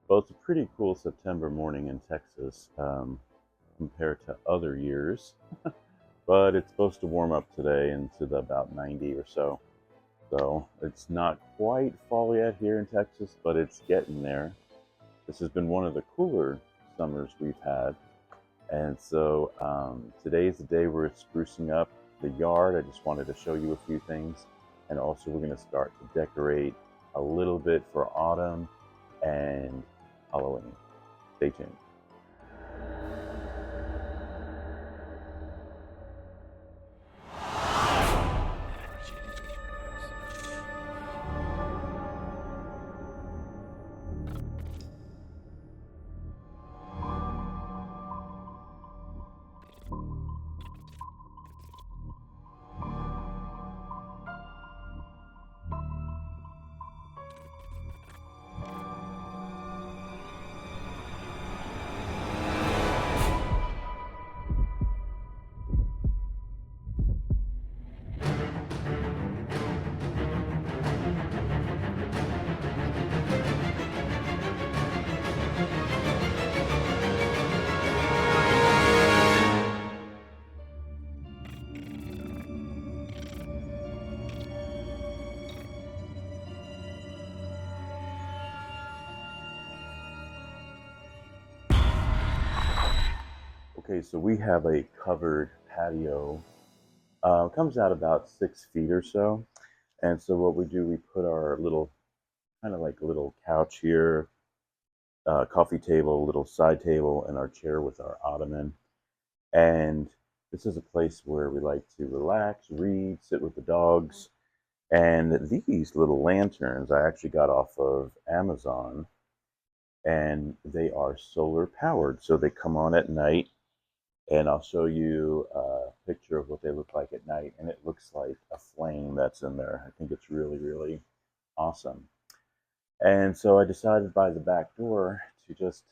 Well, it's a pretty cool September morning in Texas compared to other years, but it's supposed to warm up today into the about 90 or so. So it's not quite fall yet here in Texas, but it's getting there. This has been one of the cooler summers we've had. And so today is the day we're sprucing up the yard. I just wanted to show you a few things. And also, we're going to start to decorate a little bit for autumn and Halloween. Stay tuned. Okay, so we have a covered patio. Comes out about 6 feet or so. And so what we do, we put our little kind of like little couch here, coffee table, little side table, and our chair with our ottoman. And this is a place where we like to relax, read, sit with the dogs. And these little lanterns I actually got off of Amazon, and they are solar powered. So they come on at night, and I'll show you a picture of what they look like at night. And it looks like a flame that's in there. I think it's really, really awesome. And so I decided by the back door to just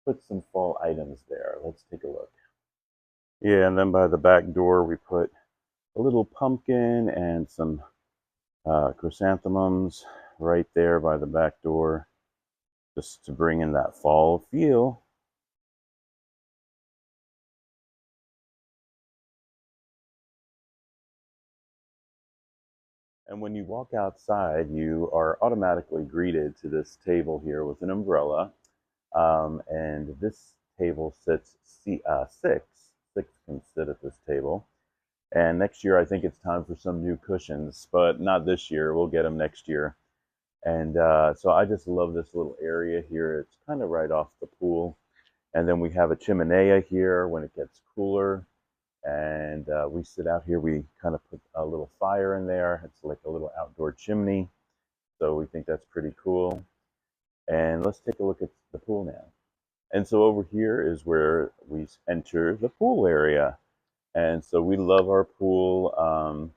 put some fall items there. Let's take a look. Yeah, and then by the back door, we put a little pumpkin and some chrysanthemums right there by the back door, just to bring in that fall feel. And when you walk outside, you are automatically greeted to this table here with an umbrella. And this table sits six can sit at this table. And next year, I think it's time for some new cushions, but not this year. We'll get them next year. And so I just love this little area here. It's kind of right off the pool. And then we have a chimenea here when it gets cooler. And we sit out here. We kind of put a little fire in there. It's like a little outdoor chimney. So we think that's pretty cool. And let's take a look at the pool now. And so over here is where we enter the pool area. And so we love our pool.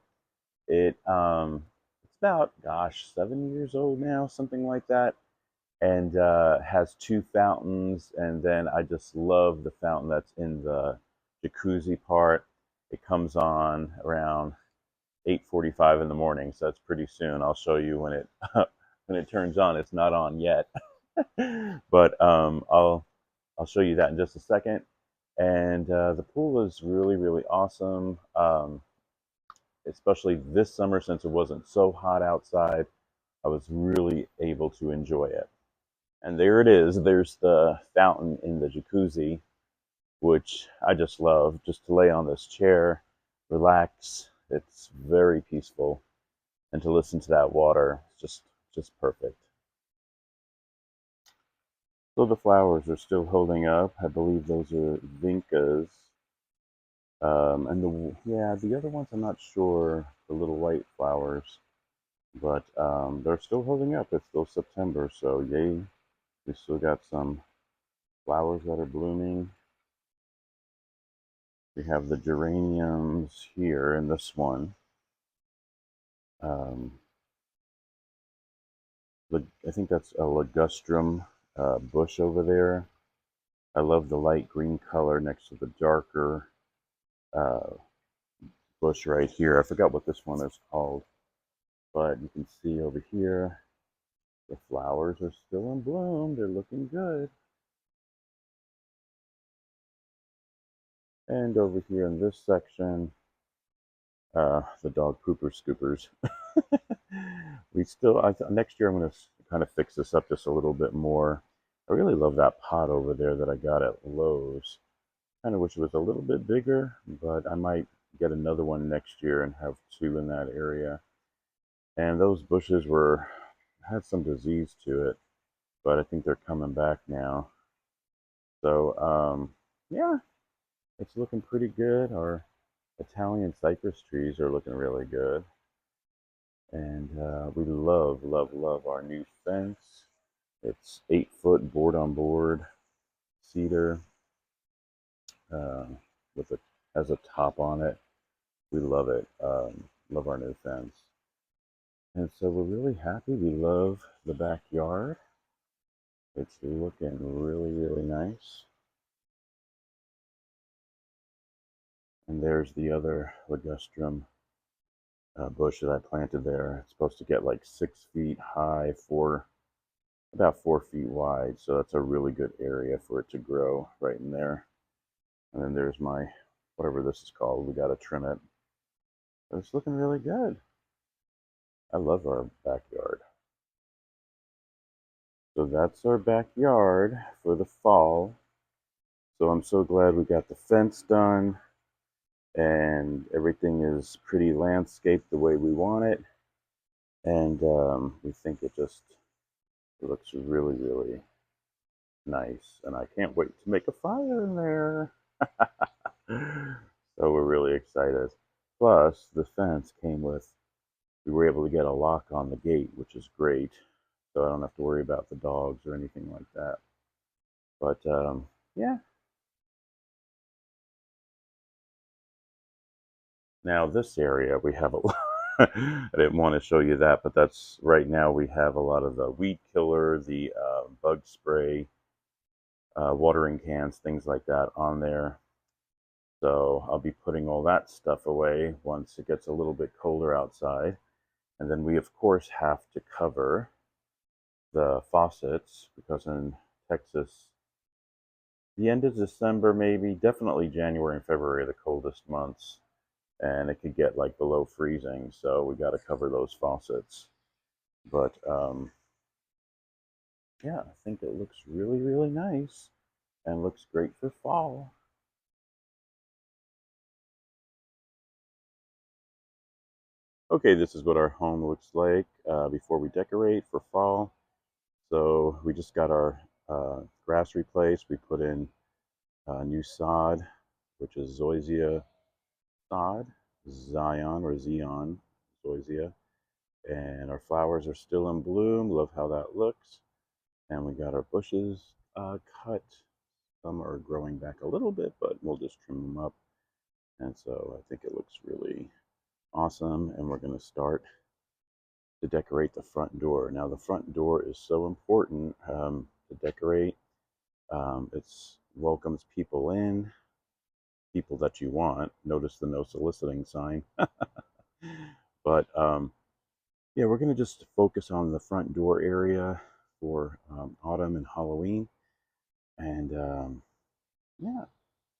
It's about, gosh, 7 years old now, something like that, and has two fountains. And then I just love the fountain that's in the jacuzzi part. It comes on around 8:45 in the morning, so that's pretty soon. I'll show you when it when it turns on. It's not on yet, but I'll show you that in just a second. And the pool is really, really awesome, especially this summer since it wasn't so hot outside. I was really able to enjoy it. And there it is. There's the fountain in the jacuzzi, which I just love. Just to lay on this chair, relax. It's very peaceful, and to listen to that water, just perfect. So the flowers are still holding up. I believe those are vincas. And the other ones I'm not sure, the little white flowers, but they're still holding up. It's still September, so yay. We still got some flowers that are blooming. We have the geraniums here in this one. Um, I think that's a ligustrum bush over there. I love the light green color next to the darker uh, bush right here. I forgot what this one is called, but you can see over here The flowers are still in bloom. They're looking good. And over here in this section, the dog pooper scoopers. We still, next year I'm going to kind of fix this up just a little bit more. I really love that pot over there that I got at Lowe's. Kind of wish it was a little bit bigger, but I might get another one next year and have two in that area. And those bushes had some disease to it, but I think they're coming back now. So yeah, it's looking pretty good. Our Italian cypress trees are looking really good. And we love, love, love our new fence. It's 8 foot board on board cedar uh, with a has a top on it. We love it. Love our new fence. And so we're really happy. We love the backyard. It's looking really, really nice. And there's the other ligustrum bush that I planted there. It's supposed to get like 6 feet high, about 4 feet wide. So that's a really good area for it to grow right in there. And then there's my, whatever this is called. We got to trim it. But it's looking really good. I love our backyard. So that's our backyard for the fall. So I'm so glad we got the fence done and everything is pretty landscaped the way we want it. And we think it looks really, really nice. And I can't wait to make a fire in there. So we're really excited. Plus, the fence came with, we were able to get a lock on the gate, which is great. So I don't have to worry about the dogs or anything like that. But yeah. Now this area we have a I didn't want to show you that, but that's right now we have a lot of the weed killer, the bug spray, watering cans, things like that on there. So I'll be putting all that stuff away once it gets a little bit colder outside. And then we of course have to cover the faucets because in Texas, the end of December, maybe, definitely January and February are the coldest months. And it could get like below freezing, so we got to cover those faucets. But yeah, I think it looks really, really nice and looks great for fall. Okay, this is what our home looks like before we decorate for fall. So we just got our grass replaced. We put in new sod, which is zoysia sod, Zion or Zion, zoysia. And our flowers are still in bloom. Love how that looks. And we got our bushes cut. Some are growing back a little bit, but we'll just trim them up. And so I think it looks really awesome. And we're going to start to decorate the front door. Now the front door is so important to decorate. It welcomes people in, people that you want. Notice the no soliciting sign. But yeah, we're going to just focus on the front door area for autumn and Halloween. And yeah,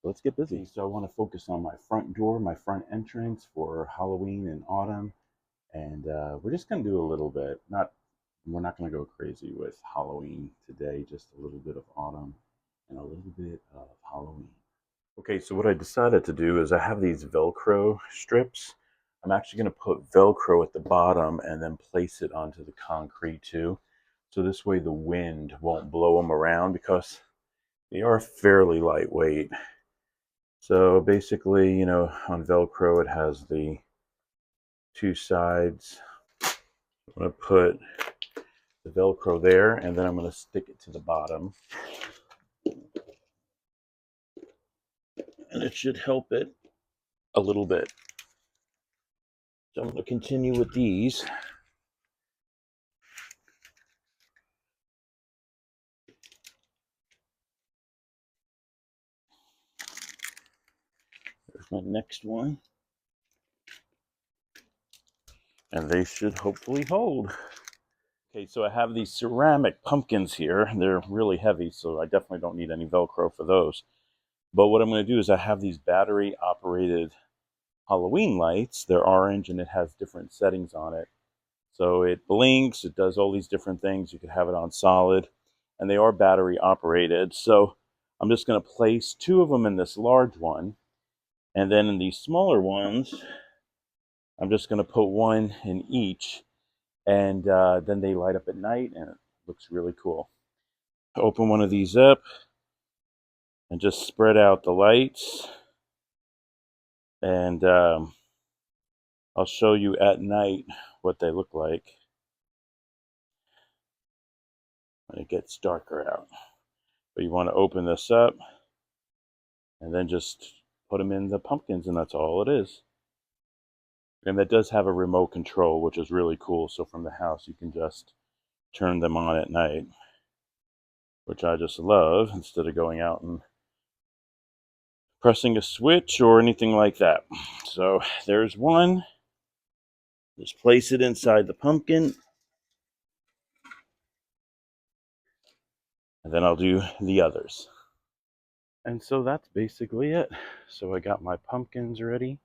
let's get busy. So I want to focus on my front door, my front entrance for Halloween and autumn. And we're just going to do a little bit. We're not going to go crazy with Halloween today, just a little bit of autumn and a little bit of Halloween. Okay, so what I decided to do is I have these Velcro strips. I'm actually going to put Velcro at the bottom and then place it onto the concrete too. So this way the wind won't blow them around because they are fairly lightweight. So basically, you know, on Velcro, it has the two sides. I'm going to put the Velcro there, and then I'm going to stick it to the bottom. And it should help it a little bit. So I'm going to continue with these. There's my next one. And they should hopefully hold. Okay, so I have these ceramic pumpkins here. They're really heavy, so I definitely don't need any Velcro for those. But what I'm going to do is I have these battery operated Halloween lights. They're orange and it has different settings on it. So it blinks, it does all these different things. You could have it on solid, and they are battery operated. So I'm just going to place 2 of them in this large one, and then in these smaller ones, I'm just going to put 1 in each, and then they light up at night, and it looks really cool. Open one of these up and just spread out the lights, and I'll show you at night what they look like when it gets darker out. But you want to open this up and then just put them in the pumpkins, and that's all it is. And that does have a remote control, which is really cool. So from the house, you can just turn them on at night, which I just love, instead of going out and pressing a switch or anything like that. So there's one. Just place it inside the pumpkin, and then I'll do the others. And so that's basically it. So I got my pumpkins ready,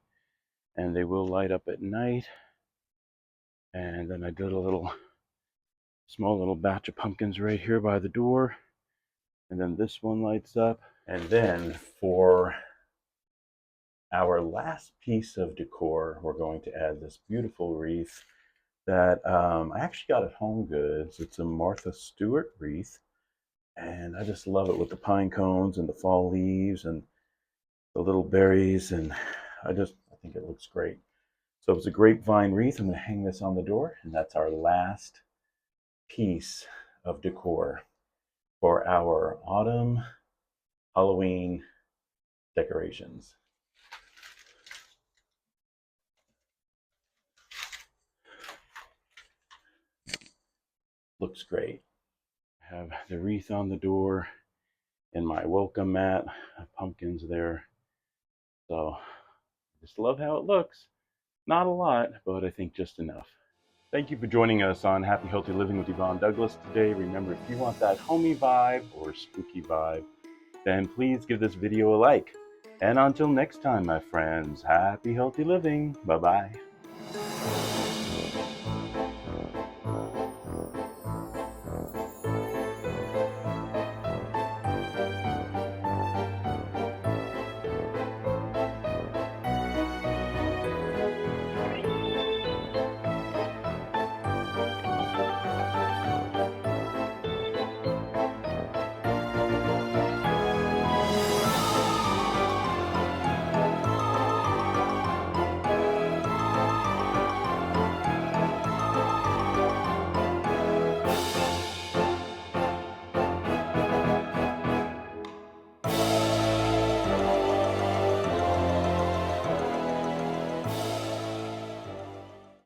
and they will light up at night. And then I did a small little batch of pumpkins right here by the door. And then this one lights up. And then for our last piece of decor, we're going to add this beautiful wreath that I actually got at Home Goods. It's a Martha Stewart wreath. And I just love it with the pine cones and the fall leaves and the little berries. And I think it looks great. So it's a grapevine wreath. I'm going to hang this on the door. And that's our last piece of decor for our autumn Halloween decorations. Looks great. I have the wreath on the door and my welcome mat of pumpkins there. So I just love how it looks. Not a lot, but I think just enough. Thank you for joining us on Happy Healthy Living with Yvonne Douglas today. Remember, if you want that homey vibe or spooky vibe, then please give this video a like. And until next time, my friends, happy healthy living. Bye-bye.